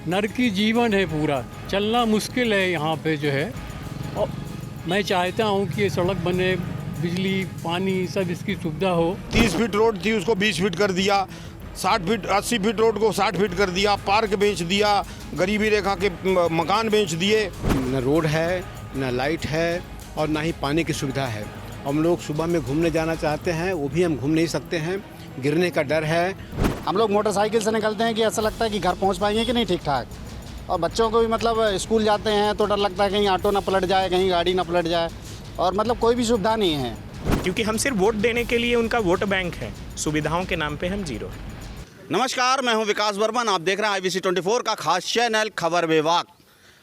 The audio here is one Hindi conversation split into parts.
नरकी जीवन है पूरा, चलना मुश्किल है यहाँ पे जो है। और मैं चाहता हूँ कि ये सड़क बने, बिजली पानी सब इसकी सुविधा हो। 30 फीट रोड थी उसको 20 फीट कर दिया, 60 फीट 80 फीट रोड को 60 फीट कर दिया, पार्क बेच दिया, गरीबी रेखा के मकान बेच दिए। न रोड है, न लाइट है और ना ही पानी की सुविधा है। हम लोग सुबह में घूमने जाना चाहते हैं, वो भी हम घूम नहीं सकते हैं, गिरने का डर है। हम लोग मोटरसाइकिल से निकलते हैं कि ऐसा लगता है कि घर पहुंच पाएंगे कि नहीं ठीक ठाक। और बच्चों को भी मतलब स्कूल जाते हैं तो डर लगता है कहीं ऑटो ना पलट जाए, कहीं गाड़ी ना पलट जाए, और मतलब कोई भी सुविधा नहीं है। क्योंकि हम सिर्फ वोट देने के लिए उनका वोट बैंक है, सुविधाओं के नाम पे हम जीरो हैं। नमस्कार, मैं हूं विकास वर्मन। आप देख रहे हैं IBC 24 का खास चैनल खबर विभाग।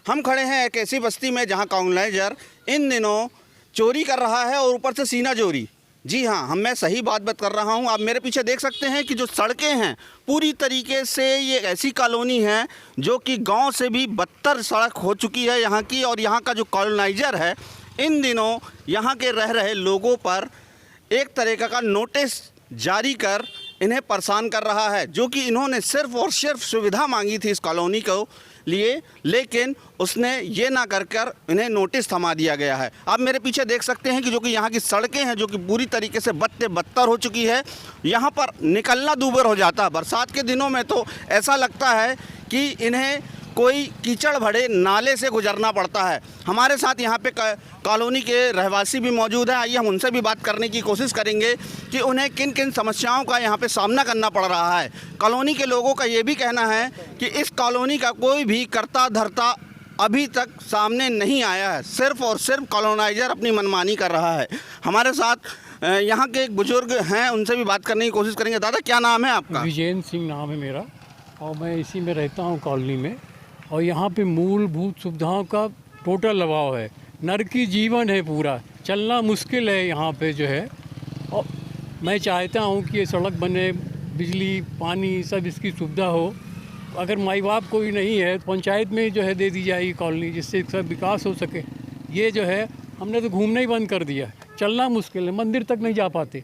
हम खड़े हैं एक ऐसी बस्ती में जहां कॉलोनाइजर इन दिनों चोरी कर रहा है और ऊपर से सीना चोरी। जी हाँ, मैं सही बात कर रहा हूं। आप मेरे पीछे देख सकते हैं कि जो सड़कें हैं पूरी तरीके से ये ऐसी कॉलोनी है जो कि गांव से भी बदतर सड़क हो चुकी है यहाँ की। और यहाँ का जो कॉलोनाइजर है इन दिनों यहाँ के रह रहे लोगों पर एक तरीक़े का नोटिस जारी कर इन्हें परेशान कर रहा है, जो कि इन्होंने सिर्फ और सिर्फ सुविधा मांगी थी इस कॉलोनी को लिए, लेकिन उसने ये ना कर इन्हें नोटिस थमा दिया गया है। आप मेरे पीछे देख सकते हैं कि जो कि यहाँ की सड़कें हैं जो कि पूरी तरीके से बदतर हो चुकी है। यहाँ पर निकलना दूभर हो जाता है। बरसात के दिनों में तो ऐसा लगता है कि इन्हें कोई कीचड़ भरे नाले से गुजरना पड़ता है। हमारे साथ यहाँ पे कॉलोनी के रहवासी भी मौजूद हैं। आइए हम उनसे भी बात करने की कोशिश करेंगे कि उन्हें किन किन समस्याओं का यहाँ पे सामना करना पड़ रहा है। कॉलोनी के लोगों का ये भी कहना है कि इस कॉलोनी का कोई भी कर्ता धर्ता अभी तक सामने नहीं आया है, सिर्फ और सिर्फ कॉलोनाइजर अपनी मनमानी कर रहा है। हमारे साथ यहाँ के एक बुजुर्ग हैं, उनसे भी बात करने की कोशिश करेंगे। दादा, क्या नाम है आपका? विजयन सिंह नाम है मेरा, और मैं इसी में रहता हूँ कॉलोनी में। और यहाँ पे मूलभूत सुविधाओं का टोटल अभाव है, नरकी जीवन है पूरा, चलना मुश्किल है यहाँ पे जो है। और मैं चाहता हूँ कि ये सड़क बने, बिजली पानी सब इसकी सुविधा हो। अगर माई बाप कोई नहीं है तो पंचायत में जो है दे दी जाएगी कॉलोनी, जिससे इसका विकास हो सके। ये जो है हमने तो घूमना ही बंद कर दिया, चलना मुश्किल है, मंदिर तक नहीं जा पाते,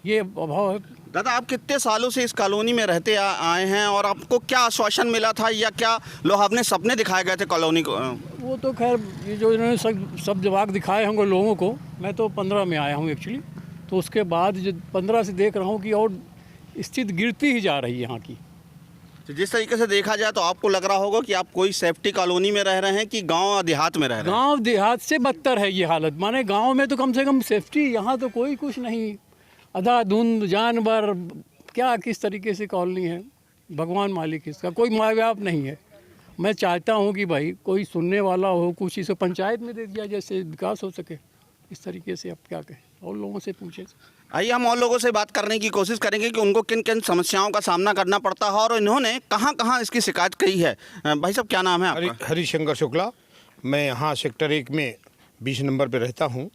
ये अभाव है। दादा, आप कितने सालों से इस कॉलोनी में रहते आए हैं और आपको क्या आश्वासन मिला था या क्या लोग अपने सपने दिखाए गए थे कॉलोनी को? वो तो खैर ये जो इन्होंने सब जवाब दिखाए होंगे लोगों को। मैं तो 15 में आया हूँ एक्चुअली, तो उसके बाद जो 15 से देख रहा हूँ कि और स्थिति गिरती ही जा रही है यहाँ की। तो जिस तरीके से देखा जाए तो आपको लग रहा होगा कि आप कोई सेफ्टी कॉलोनी में रह रहे हैं कि गांव देहात में रह रहे हैं? गांव देहात से बदतर है ये हालत। माने गांव में तो कम से कम सेफ्टी, यहाँ तो कोई कुछ नहीं, अंधाधुंध जानवर, क्या किस तरीके से कॉलोनी है, भगवान मालिक इसका, कोई माँ बाप नहीं है। मैं चाहता हूँ कि भाई कोई सुनने वाला हो, कुछ इसे पंचायत में दे दिया जैसे विकास हो सके। इस तरीके से आप क्या कहें, और लोगों से पूछें। आइए हम और लोगों से बात करने की कोशिश करेंगे कि उनको किन किन समस्याओं का सामना करना पड़ता है और इन्होंने कहाँ कहाँ इसकी शिकायत की है। भाई साहब, क्या नाम है आपका? हरिशंकर शुक्ला। मैं यहाँ सेक्टर 1 में 20 नंबर पे रहता हूँ।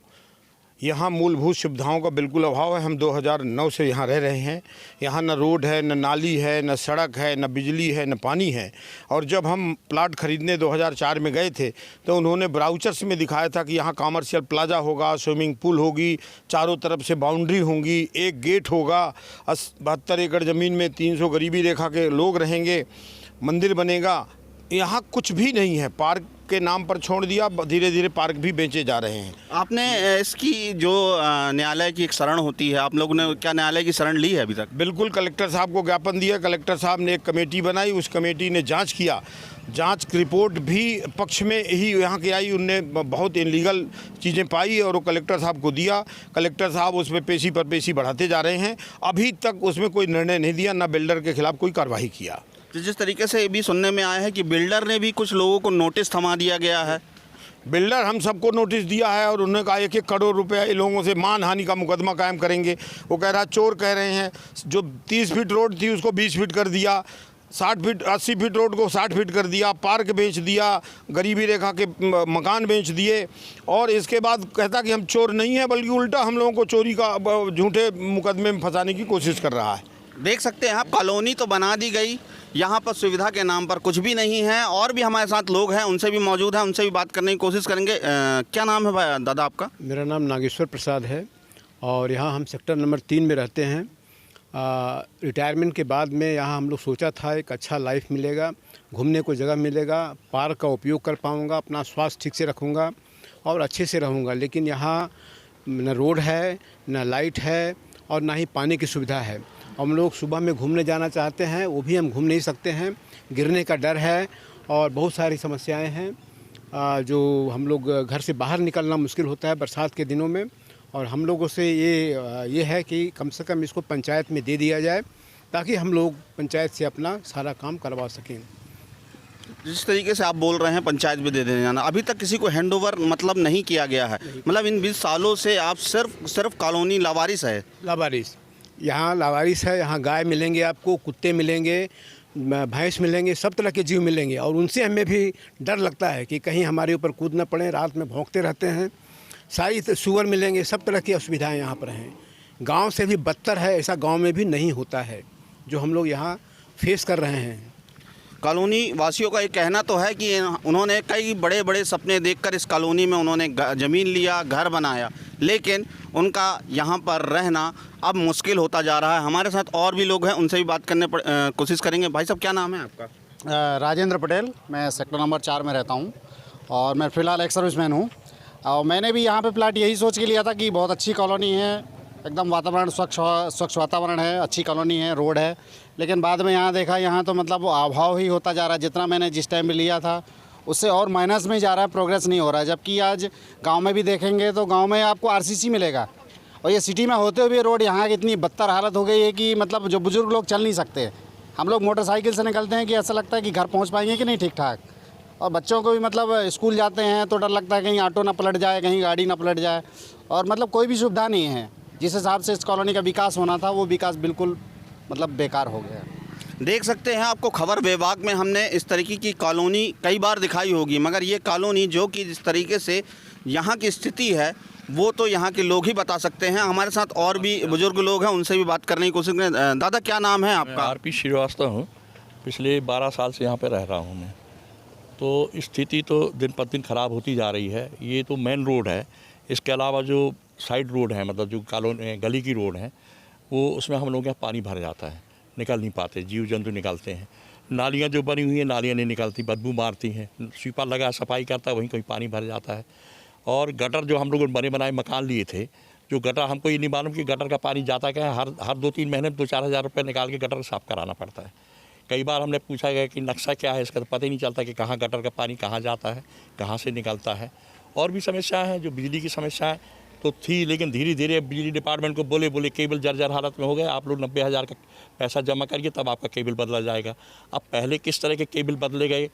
यहाँ मूलभूत सुविधाओं का बिल्कुल अभाव है। हम 2009 से यहाँ रह रहे हैं। यहाँ न रोड है, न नाली है, न सड़क है, न बिजली है, न पानी है। और जब हम प्लाट खरीदने 2004 में गए थे तो उन्होंने ब्राउचर्स में दिखाया था कि यहाँ कॉमर्शियल प्लाजा होगा, स्विमिंग पूल होगी, चारों तरफ से बाउंड्री होंगी, एक गेट होगा, 72 एकड़ ज़मीन में 300 गरीबी रेखा के लोग रहेंगे, मंदिर बनेगा। यहाँ कुछ भी नहीं है। पार्क के नाम पर छोड़ दिया, धीरे धीरे पार्क भी बेचे जा रहे हैं। आपने इसकी जो न्यायालय की एक शरण होती है, आप लोगों ने क्या न्यायालय की शरण ली है अभी तक? बिल्कुल, कलेक्टर साहब को ज्ञापन दिया। कलेक्टर साहब ने एक कमेटी बनाई, उस कमेटी ने जांच किया। जांच की रिपोर्ट भी पक्ष में ही यहाँ की आई। उनने बहुत इनलीगल चीज़ें पाई और वो कलेक्टर साहब को दिया। कलेक्टर साहब उस पर पेशी पर पेशी बढ़ाते जा रहे हैं। अभी तक उसमें कोई निर्णय नहीं दिया, ना बिल्डर के खिलाफ कोई कार्रवाई किया। तो जिस तरीके से ये भी सुनने में आया है कि बिल्डर ने भी कुछ लोगों को नोटिस थमा दिया गया है। बिल्डर हम सबको नोटिस दिया है और उन्होंने कहा 1-1 करोड़ रुपए इन लोगों से मानहानि का मुकदमा कायम करेंगे। वो कह रहा, चोर कह रहे हैं। जो 30 फीट रोड थी उसको 20 फीट कर दिया, 80 फीट रोड को 60 फीट कर दिया, पार्क बेच दिया, गरीबी रेखा के मकान बेच दिए। और इसके बाद कहता कि हम चोर नहीं हैं, बल्कि उल्टा हम लोगों को चोरी का झूठे मुकदमे में फंसाने की कोशिश कर रहा है। देख सकते हैं आप, कॉलोनी तो बना दी गई, यहाँ पर सुविधा के नाम पर कुछ भी नहीं है। और भी हमारे साथ लोग हैं, उनसे भी मौजूद हैं, उनसे भी बात करने की कोशिश करेंगे। क्या नाम है भाई दादा आपका? मेरा नाम नागेश्वर प्रसाद है और यहाँ हम सेक्टर नंबर 3 में रहते हैं। रिटायरमेंट के बाद में यहाँ हम लोग सोचा था एक अच्छा लाइफ मिलेगा, घूमने को जगह मिलेगा, पार्क का उपयोग कर पाऊँगा, अपना स्वास्थ्य ठीक से रखूँगा और अच्छे से रहूँगा। लेकिन यहाँ न रोड है, न लाइट है और ना ही पानी की सुविधा है। हम लोग सुबह में घूमने जाना चाहते हैं, वो भी हम घूम नहीं सकते हैं, गिरने का डर है और बहुत सारी समस्याएं हैं जो हम लोग घर से बाहर निकलना मुश्किल होता है बरसात के दिनों में। और हम लोगों से ये है कि कम से कम इसको पंचायत में दे दिया जाए ताकि हम लोग पंचायत से अपना सारा काम करवा सकें। जिस तरीके से आप बोल रहे हैं पंचायत में दे देने जाना, अभी तक किसी को हैंडओवर मतलब नहीं किया गया है। मतलब इन 20 सालों से आप सिर्फ कॉलोनी लावारिस है। लावारिस, यहाँ लावारिस है। यहाँ गाय मिलेंगे आपको, कुत्ते मिलेंगे, भैंस मिलेंगे, सब तरह के जीव मिलेंगे और उनसे हमें भी डर लगता है कि कहीं हमारे ऊपर कूद न पड़े। रात में भौंकते रहते हैं। सारी सूअर मिलेंगे, सब तरह की असुविधाएं यहाँ पर हैं। गांव से भी बदतर है, ऐसा गांव में भी नहीं होता है जो हम लोग यहाँ फेस कर रहे हैं। कॉलोनी वासियों का एक कहना तो है कि उन्होंने कई बड़े बड़े सपने देखकर इस कॉलोनी में उन्होंने ज़मीन लिया, घर बनाया, लेकिन उनका यहाँ पर रहना अब मुश्किल होता जा रहा है। हमारे साथ और भी लोग हैं, उनसे भी बात करने कोशिश करेंगे। भाई साहब, क्या नाम है आपका? राजेंद्र पटेल, मैं सेक्टर नंबर 4 में रहता हूँ और मैं फ़िलहाल एक सर्विसमैन हूँ। और मैंने भी यहाँ पे प्लाट यही सोच के लिया था कि बहुत अच्छी कॉलोनी है, एकदम वातावरण स्वच्छ वातावरण है, अच्छी कॉलोनी है, रोड है। लेकिन बाद में यहाँ देखा, यहाँ तो मतलब अभाव ही होता जा रहा है। जितना मैंने जिस टाइम पे लिया था उससे और माइनस में जा रहा है, प्रोग्रेस नहीं हो रहा है। जबकि आज गांव में भी देखेंगे तो गांव में आपको आरसीसी मिलेगा और ये सिटी में होते हुए रोड यहाँ की इतनी बदतर हालत हो गई है कि मतलब जो बुजुर्ग लोग चल नहीं सकते। हम लोग मोटरसाइकिल से निकलते हैं कि ऐसा लगता है कि घर पहुँच पाएंगे कि नहीं ठीक ठाक। और बच्चों को भी मतलब स्कूल जाते हैं तो डर लगता है कहीं ऑटो ना पलट जाए, कहीं गाड़ी ना पलट जाए और मतलब कोई भी सुविधा नहीं है। जिस हिसाब से इस कॉलोनी का विकास होना था वो विकास बिल्कुल मतलब बेकार हो गया। देख सकते हैं, आपको खबर विभाग में हमने इस तरीके की कॉलोनी कई बार दिखाई होगी, मगर ये कॉलोनी जो कि जिस तरीके से यहाँ की स्थिति है वो तो यहाँ के लोग ही बता सकते हैं। हमारे साथ और भी बुजुर्ग लोग हैं, उनसे भी बात करने की कोशिश करें। दादा, क्या नाम है आपका? आरपी श्रीवास्तव हूँ। पिछले 12 साल से यहाँ पर रह रहा हूँ मैं। तो स्थिति तो दिन पर दिन ख़राब होती जा रही है। ये तो मेन रोड है, इसके अलावा जो साइड रोड है, मतलब जो कॉलोनी गली की रोड है, वो उसमें हम लोग यहाँ पानी भर जाता है, निकल नहीं पाते, जीव जंतु निकलते हैं। नालियाँ जो बनी हुई हैं, नालियाँ नहीं निकलती, बदबू मारती हैं। स्वीपर लगा सफाई करता है, वहीं कहीं पानी भर जाता है। और गटर जो हम लोग बने बनाए मकान लिए थे, जो गटर, हमको ये नहीं मालूम कि गटर का पानी जाता क्या है। हर 2-3 महीने 2-4 हज़ार रुपये निकाल के गटर साफ़ कराना पड़ता है। कई बार हमने पूछा गया कि नक्शा क्या है इसका, तो पता ही नहीं चलता कि कहाँ गटर का पानी कहाँ जाता है, कहाँ से निकलता है। और भी समस्याएँ हैं, जो बिजली की समस्याएँ तो थी, लेकिन धीरे धीरे बिजली डिपार्टमेंट को बोले केबल जर्जर हालत में हो गए, आप लोग 90,000 का पैसा जमा करिए तब आपका केबल बदला जाएगा। अब पहले किस तरह के केबल बदले गए,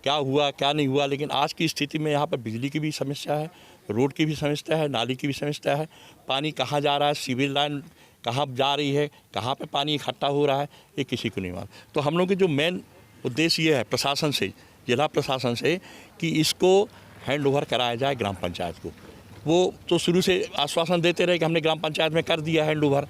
क्या हुआ क्या नहीं हुआ, लेकिन आज की स्थिति में यहाँ पर बिजली की भी समस्या है, रोड की भी समस्या है, नाली की भी समस्या है, पानी कहाँ जा रहा है, सीवेज लाइन कहाँ जा रही है, कहाँ पे पानी इकट्ठा हो रहा है, ये किसी को नहीं मालूम। तो हम लोग के जो मेन उद्देश्य ये है प्रशासन से, जिला प्रशासन से, कि इसको हैंड ओवर कराया जाए ग्राम पंचायत को। वो तो शुरू से आश्वासन देते रहे कि हमने ग्राम पंचायत में कर दिया हैंड ओवर।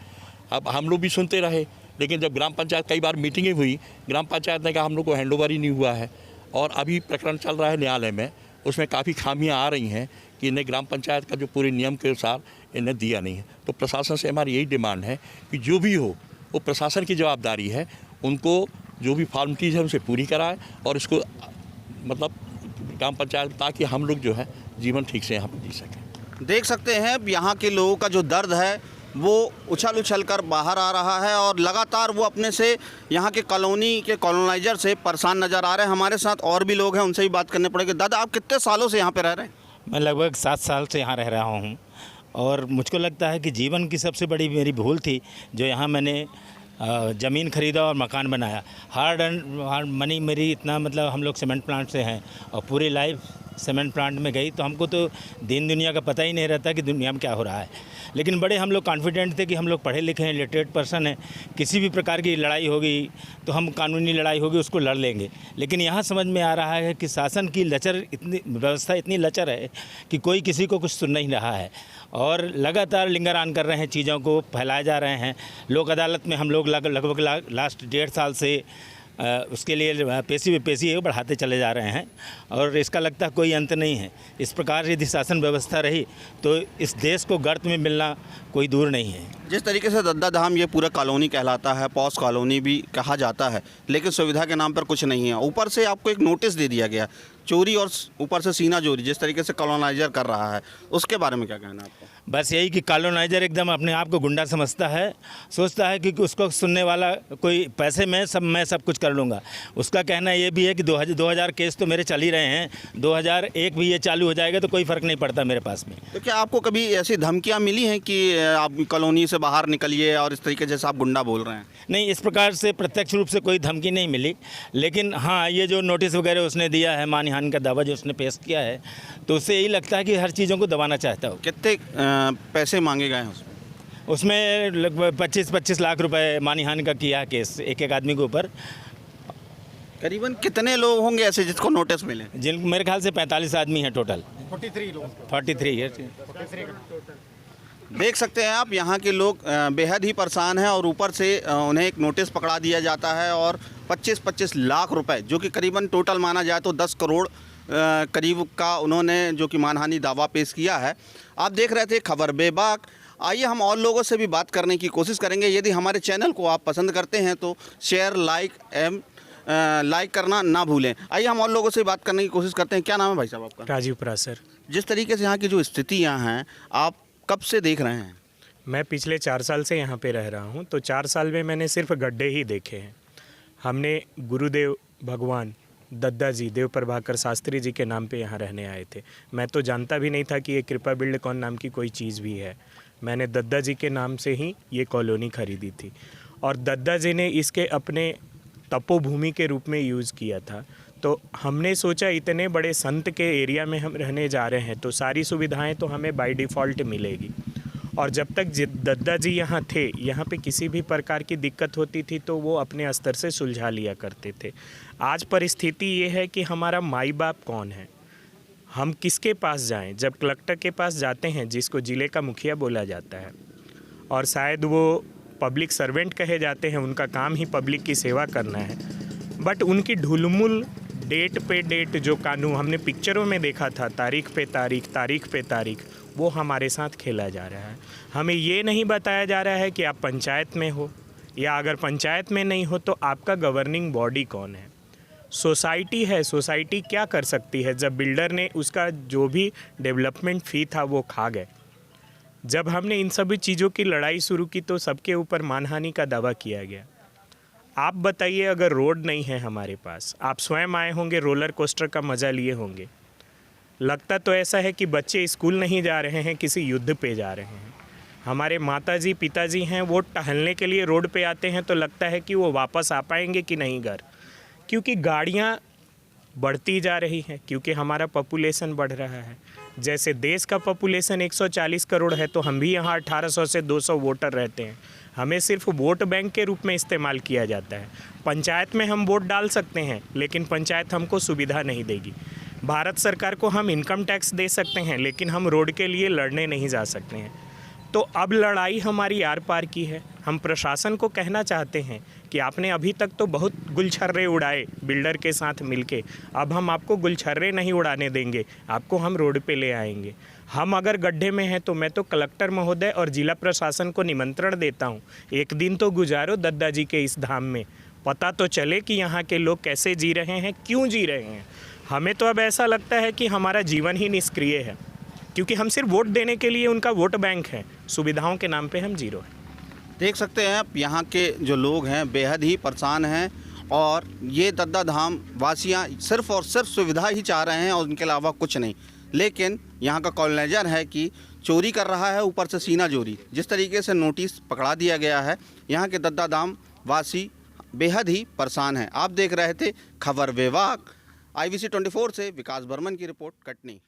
अब हम लोग भी सुनते रहे, लेकिन जब ग्राम पंचायत, कई बार मीटिंगें हुई, ग्राम पंचायत ने कहा हम लोग को हैंड ओवर ही नहीं हुआ है। और अभी प्रकरण चल रहा है न्यायालय में, उसमें काफ़ी खामियां आ रही हैं कि इन्हें ग्राम पंचायत का जो पूरे नियम के अनुसार इन्हें दिया नहीं है। तो प्रशासन से हमारी यही डिमांड है कि जो भी हो वो प्रशासन की जवाबदारी है, उनको जो भी फॉर्मलिटीज़ है उनसे पूरी कराए और इसको मतलब ग्राम पंचायत, ताकि हम लोग जो है जीवन ठीक से यहाँ पर जी सकें। देख सकते हैं यहाँ के लोगों का जो दर्द है वो उछल कर बाहर आ रहा है और लगातार वो अपने से यहाँ के कॉलोनी के कॉलोनाइजर से परेशान नज़र आ रहे हैं। हमारे साथ और भी लोग हैं, उनसे भी बात करने पड़ेगी। दादा, आप कितने सालों से यहाँ पे रह रहे हैं? मैं लगभग 7 साल से यहाँ रह रहा हूँ और मुझको लगता है कि जीवन की सबसे बड़ी मेरी भूल थी जो यहाँ मैंने ज़मीन ख़रीदा और मकान बनाया। हार्ड मनी मेरी इतना, मतलब हम लोग सीमेंट प्लांट से हैं और पूरी लाइफ सीमेंट प्लांट में गई, तो हमको तो दिन दुनिया का पता ही नहीं रहता कि दुनिया में क्या हो रहा है। लेकिन बड़े हम लोग कॉन्फिडेंट थे कि हम लोग पढ़े लिखे हैं, लिटरेट पर्सन हैं, किसी भी प्रकार की लड़ाई होगी तो हम कानूनी लड़ाई होगी उसको लड़ लेंगे। लेकिन यहाँ समझ में आ रहा है कि शासन की व्यवस्था इतनी लचर है कि कोई किसी को कुछ सुन नहीं रहा है और लगातार लिंगरान कर रहे हैं, चीज़ों को फैलाए जा रहे हैं। लोक अदालत में हम लोग लगभग लास्ट 1.5 साल से उसके लिए पेशी है बढ़ाते चले जा रहे हैं और इसका लगता है कोई अंत नहीं है। इस प्रकार यदि शासन व्यवस्था रही तो इस देश को गर्त में मिलना कोई दूर नहीं है। जिस तरीके से दद्दा धाम ये पूरा कॉलोनी कहलाता है, पॉस कॉलोनी भी कहा जाता है, लेकिन सुविधा के नाम पर कुछ नहीं है। ऊपर से आपको एक नोटिस दे दिया गया, चोरी और ऊपर से सीना चोरी, जिस तरीके से कॉलोनाइजर कर रहा है, उसके बारे में क्या कहना है आपको? बस यही कि कॉलोनाइजर एकदम अपने आप को गुंडा समझता है, सोचता है कि उसको सुनने वाला कोई पैसे में मैं सब कुछ कर लूँगा। उसका कहना ये भी है कि 2000 केस तो मेरे चल ही रहे हैं, 2001 भी ये चालू हो जाएगा तो कोई फ़र्क नहीं पड़ता मेरे पास में। तो क्या आपको कभी ऐसी धमकियाँ मिली हैं कि आप कॉलोनी से बाहर निकलिए और इस तरीके जैसे आप गुंडा बोल रहे हैं? नहीं, इस प्रकार से प्रत्यक्ष रूप से कोई धमकी नहीं मिली, लेकिन हाँ ये जो नोटिस वगैरह उसने दिया है, मानहानि का दावा जो उसने पेश किया है, तो उससे यही लगता है कि हर चीज़ों को दबाना चाहता हो। कितने पैसे मांगे गए हैं उसमें लगभग 25 लाख रुपए मानहानि का किया है केस एक आदमी के ऊपर। करीबन कितने लोग होंगे ऐसे जिसको नोटिस मिले? जिन मेरे ख्याल से 45 आदमी हैं टोटल। 43 है। देख सकते हैं आप, यहाँ के लोग बेहद ही परेशान हैं और ऊपर से उन्हें एक नोटिस पकड़ा दिया जाता है और 25 लाख रुपए, जो कि करीबन टोटल माना जाए तो 10 करोड़ करीब का उन्होंने जो कि मानहानि दावा पेश किया है। आप देख रहे थे खबर बेबाक। आइए हम और लोगों से भी बात करने की कोशिश करेंगे। यदि हमारे चैनल को आप पसंद करते हैं तो शेयर, लाइक करना ना भूलें। आइए हम और लोगों से बात करने की कोशिश करते हैं। क्या नाम है भाई साहब आपका? राजीव परासर। जिस तरीके से यहाँ की जो स्थितियाँ हैं, आप कब से देख रहे हैं? मैं पिछले 4 साल से यहाँ पे रह रहा हूँ, तो 4 साल में मैंने सिर्फ गड्ढे ही देखे हैं। हमने गुरुदेव भगवान दद्दा जी, देव प्रभाकर शास्त्री जी के नाम पे यहाँ रहने आए थे। मैं तो जानता भी नहीं था कि ये कृपा बिल्ड कौन नाम की कोई चीज़ भी है। मैंने दद्दा जी के नाम से ही ये कॉलोनी खरीदी थी और दद्दा जी ने इसके अपने तपोभूमि के रूप में यूज़ किया था। तो हमने सोचा इतने बड़े संत के एरिया में हम रहने जा रहे हैं तो सारी सुविधाएं तो हमें बाय डिफ़ॉल्ट मिलेगी। और जब तक दद्दा जी यहाँ थे, यहाँ पे किसी भी प्रकार की दिक्कत होती थी तो वो अपने स्तर से सुलझा लिया करते थे। आज परिस्थिति ये है कि हमारा माई बाप कौन है, हम किसके पास जाएं? जब कलेक्टर के पास जाते हैं, जिसको ज़िले का मुखिया बोला जाता है, और शायद वो पब्लिक सर्वेंट कहे जाते हैं, उनका काम ही पब्लिक की सेवा करना है, बट उनकी ढुलमुल डेट पे डेट जो कानून हमने पिक्चरों में देखा था, तारीख पे तारीख, वो हमारे साथ खेला जा रहा है। हमें ये नहीं बताया जा रहा है कि आप पंचायत में हो, या अगर पंचायत में नहीं हो तो आपका गवर्निंग बॉडी कौन है। सोसाइटी है, सोसाइटी क्या कर सकती है जब बिल्डर ने उसका जो भी डेवलपमेंट फ़ी था वो खा गए। जब हमने इन सभी चीज़ों की लड़ाई शुरू की तो सबके ऊपर मानहानि का दावा किया गया। आप बताइए, अगर रोड नहीं है हमारे पास, आप स्वयं आए होंगे, रोलर कोस्टर का मज़ा लिए होंगे, लगता तो ऐसा है कि बच्चे स्कूल नहीं जा रहे हैं, किसी युद्ध पे जा रहे हैं। हमारे माताजी पिताजी हैं, वो टहलने के लिए रोड पे आते हैं तो लगता है कि वो वापस आ पाएंगे कि नहीं घर, क्योंकि गाड़ियाँ बढ़ती जा रही हैं, क्योंकि हमारा पॉपुलेशन बढ़ रहा है। जैसे देश का पॉपुलेशन 140 करोड़ है तो हम भी यहाँ 1800 से 200 वोटर रहते हैं। हमें सिर्फ वोट बैंक के रूप में इस्तेमाल किया जाता है। पंचायत में हम वोट डाल सकते हैं, लेकिन पंचायत हमको सुविधा नहीं देगी। भारत सरकार को हम इनकम टैक्स दे सकते हैं, लेकिन हम रोड के लिए लड़ने नहीं जा सकते हैं। तो अब लड़ाई हमारी आर पार की है। हम प्रशासन को कहना चाहते हैं कि आपने अभी तक तो बहुत गुलछर्रे उड़ाए बिल्डर के साथ मिलके, अब हम आपको गुलछर्रे नहीं उड़ाने देंगे, आपको हम रोड पे ले आएंगे। हम अगर गड्ढे में हैं तो मैं तो कलेक्टर महोदय और जिला प्रशासन को निमंत्रण देता हूँ, एक दिन तो गुजारो दद्दा जी के इस धाम में, पता तो चले कि यहाँ के लोग कैसे जी रहे हैं, क्यों जी रहे हैं। हमें तो अब ऐसा लगता है कि हमारा जीवन ही निष्क्रिय है, क्योंकि हम सिर्फ वोट देने के लिए उनका वोट बैंक है, सुविधाओं के नाम पे हम जीरो हैं। देख सकते हैं आप, यहाँ के जो लोग हैं बेहद ही परेशान हैं और ये दद्दा धाम वासियाँ सिर्फ और सिर्फ सुविधा ही चाह रहे हैं और उनके अलावा कुछ नहीं। लेकिन यहाँ का कॉलोनाइजर है कि चोरी कर रहा है, ऊपर से सीना चोरी। जिस तरीके से नोटिस पकड़ा दिया गया है, यहाँ के दद्दा धाम वासी बेहद ही परेशान हैं। आप देख रहे थे खबर विभाग, IBC 24 से विकास बर्मन की रिपोर्ट, कटनी।